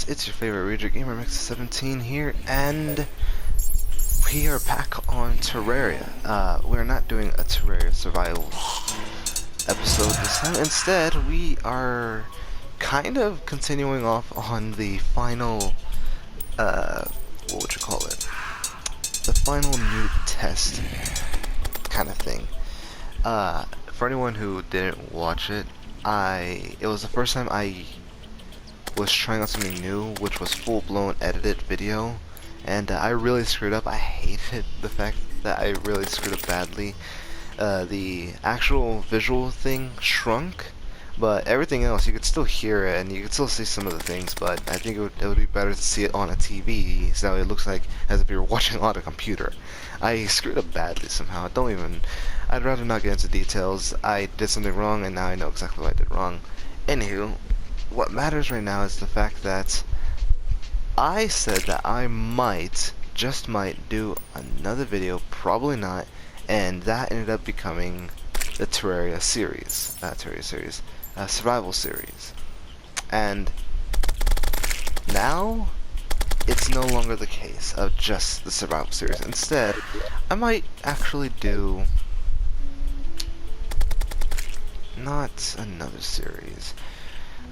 It's your favorite Rager Gamer Mix 17 here, and we are back on Terraria. We're not doing a Terraria survival episode this time. Instead, we are kind of continuing off on the final, what would you call it? The final new test kind of thing. For anyone who didn't watch it, it was the first time I was trying out something new, which was full-blown edited video, and I really screwed up. I hated the fact that I really screwed up badly. The actual visual thing shrunk, but everything else you could still hear it and you could still see some of the things, but I think it would be better to see it on a TV so it looks like as if you're watching on a computer. I screwed up badly somehow. I'd rather not get into details. I did something wrong and now I know exactly what I did wrong. Anywho, what matters right now is the fact that I said that I might, just might, do another video, probably not, and that ended up becoming the Terraria series, survival series. And now, it's no longer the case of just the survival series. Instead, I might actually do not another series.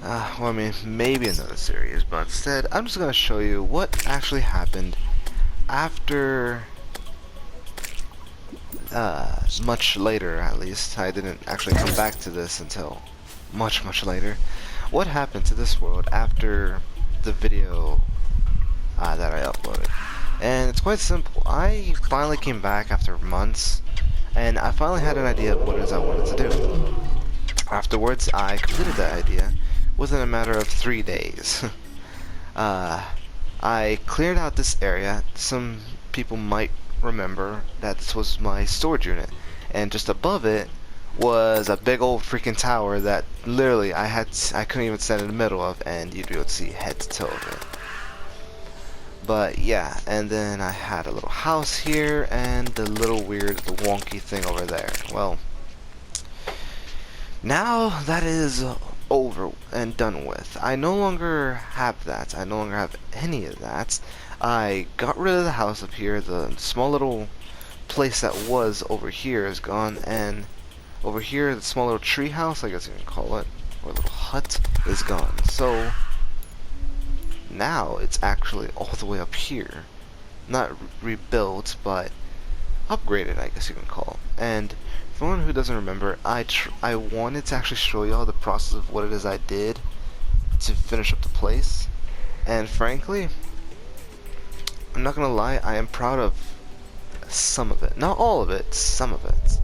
Well, I mean, maybe another series, but instead, I'm just going to show you what actually happened after, much later, at least. I didn't actually come back to this until much, much later. What happened to this world after the video that I uploaded. And it's quite simple. I finally came back after months, and I finally had an idea of what it is I wanted to do. Afterwards, I completed that idea within a matter of 3 days. I cleared out this area. Some people might remember that this was my storage unit, and just above it was a big old freaking tower that literally I couldn't even stand in the middle of, and you'd be able to see head to toe of it. But yeah, and then I had a little house here and the little weird, the wonky thing over there. Well, now that is over and done with. I no longer have that. I no longer have any of that. I got rid of the house up here. The small little place that was over here is gone, and over here the small little tree house, I guess you can call it, or little hut, is gone. So now it's actually all the way up here. Not rebuilt, but upgraded, I guess you can call it. And for anyone who doesn't remember, I wanted to actually show y'all the process of what it is I did to finish up the place. And frankly, I'm not gonna lie, I am proud of some of it. Not all of it, some of it.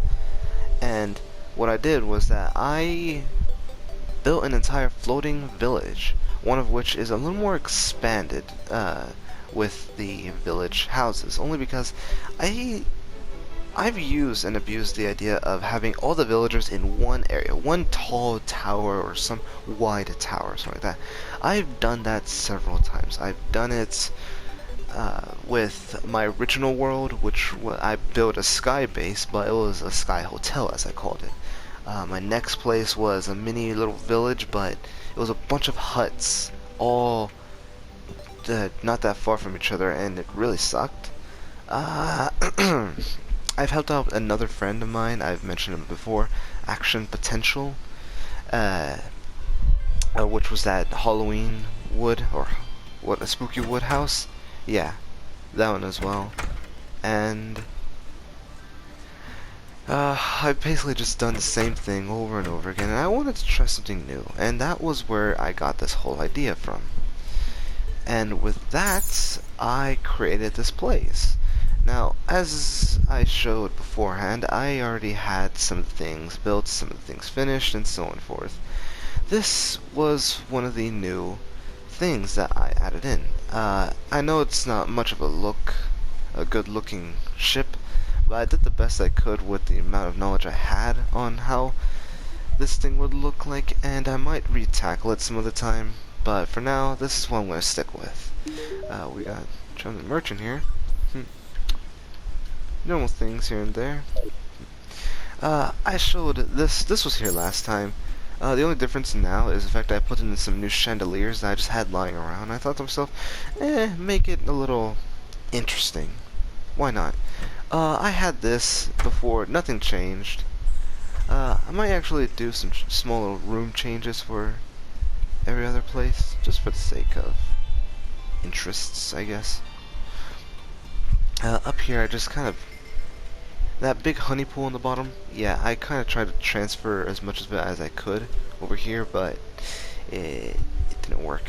And what I did was that I built an entire floating village, one of which is a little more expanded with the village houses, only because I've used and abused the idea of having all the villagers in one area, one tall tower or some wide tower or something like that. I've done that several times. I've done it with my original world, which I built a sky base, but it was a sky hotel as I called it. My next place was a mini little village, but it was a bunch of huts, all not that far from each other, and it really sucked. I've helped out another friend of mine, I've mentioned him before, Action Potential, which was that Halloween wood, or what, a spooky wood house? Yeah, that one as well. And I've basically just done the same thing over and over again, and I wanted to try something new, and that was where I got this whole idea from. And with that, I created this place. Now, as I showed beforehand, I already had some things built, some of the things finished, and so on and forth. This was one of the new things that I added in. I know it's not much of a good looking ship, but I did the best I could with the amount of knowledge I had on how this thing would look like, and I might re-tackle it some other time, but for now, this is what I'm going to stick with. We got John the Merchant here. Normal things here and there. I showed this was here last time. The only difference now is the fact that I put in some new chandeliers that I just had lying around. I thought to myself, make it a little interesting. Why not? I had this before, nothing changed. I might actually do some small room changes for every other place, just for the sake of interests, I guess. Up here, I just kind of... That big honey pool on the bottom, yeah, I kind of tried to transfer as much of it as I could over here, but it didn't work.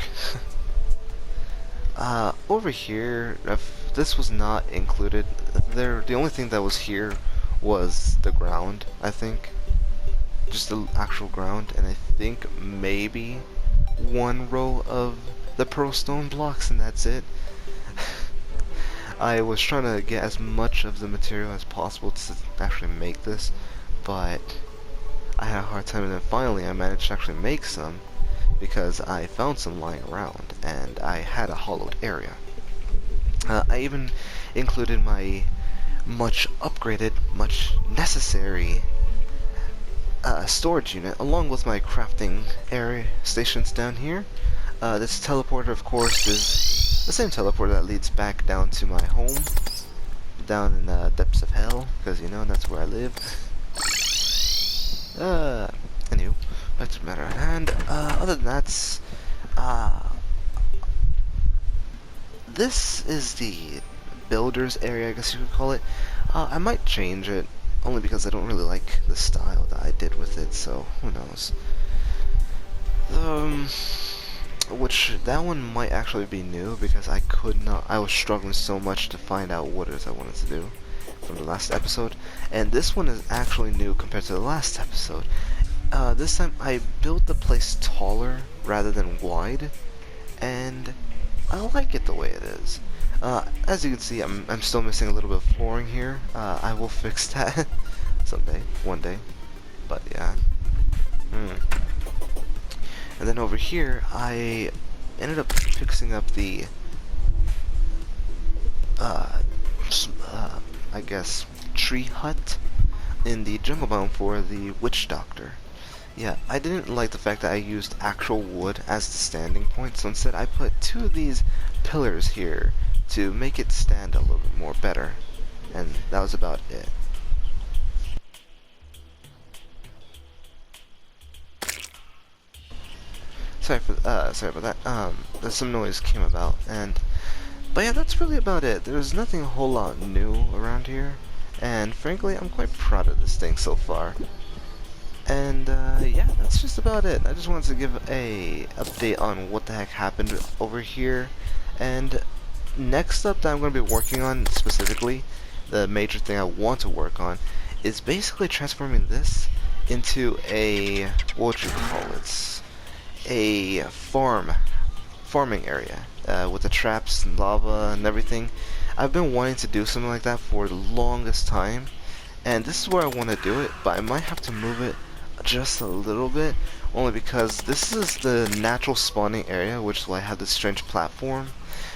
Over here, if this was not included, the only thing that was here was the ground, I think. Just the actual ground, and I think maybe one row of the pearl stone blocks, and that's it. I was trying to get as much of the material as possible to actually make this, but I had a hard time, and then finally I managed to actually make some because I found some lying around, and I had a hollowed area. I even included my much upgraded, much necessary storage unit along with my crafting area stations down here. This teleporter, of course, is the same teleporter that leads back down to my home, down in the depths of hell, because, you know, that's where I live. Anywho, back to the matter at hand. Other than that, this is the builder's area, I guess you could call it. I might change it, only because I don't really like the style that I did with it, so who knows. Which, that one might actually be new, because I was struggling so much to find out what it is I wanted to do from the last episode, and this one is actually new compared to the last episode. This time I built the place taller rather than wide, and I like it the way it is. As you can see, I'm still missing a little bit of flooring here. I will fix that someday, one day, but yeah. And then over here, I ended up fixing up the, I guess, tree hut in the jungle biome for the witch doctor. Yeah, I didn't like the fact that I used actual wood as the standing point, so instead I put two of these pillars here to make it stand a little bit more better, and that was about it. Sorry about that. There's some noise came about, but yeah, that's really about it. There's nothing a whole lot new around here, and frankly, I'm quite proud of this thing so far. And yeah, that's just about it. I just wanted to give a update on what the heck happened over here. And next up that I'm going to be working on specifically, the major thing I want to work on, is basically transforming this into a, what you call it, a farming area with the traps and lava and everything. I've been wanting to do something like that for the longest time, and this is where I want to do it, but I might have to move it just a little bit, only because this is the natural spawning area, which is why I have this strange platform.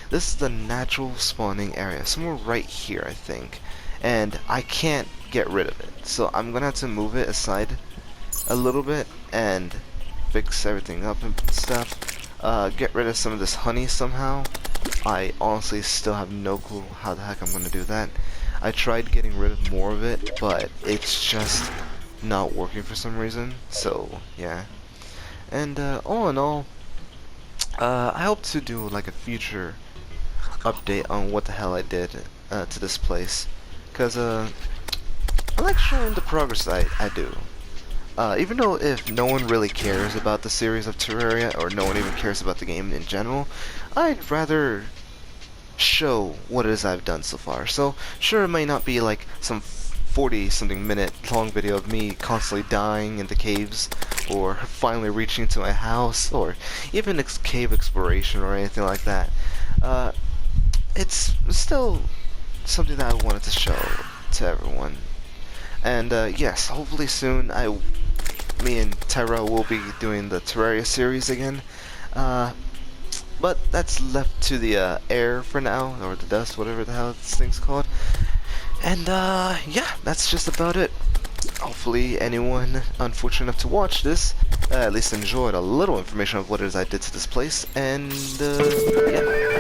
This is the natural spawning area, somewhere right here, I think, and I can't get rid of it, so I'm gonna have to move it aside a little bit and fix everything up and stuff. Get rid of some of this honey somehow. I honestly still have no clue how the heck I'm gonna do that. I tried getting rid of more of it, but it's just not working for some reason, so yeah. And all in all, I hope to do like a future update on what the hell I did to this place, because I like showing the progress I do. Even though if no one really cares about the series of Terraria, or no one even cares about the game in general, I'd rather show what it is I've done so far. So sure, it might not be like some 40-something minute long video of me constantly dying in the caves, or finally reaching to my house, or even cave exploration or anything like that. It's still something that I wanted to show to everyone. And yes, hopefully soon me and Tyra will be doing the Terraria series again. But that's left to the air for now, or the dust, whatever the hell this thing's called. And yeah, that's just about it. hopefully anyone unfortunate enough to watch this at least enjoyed a little information of what it is I did to this place, and yeah.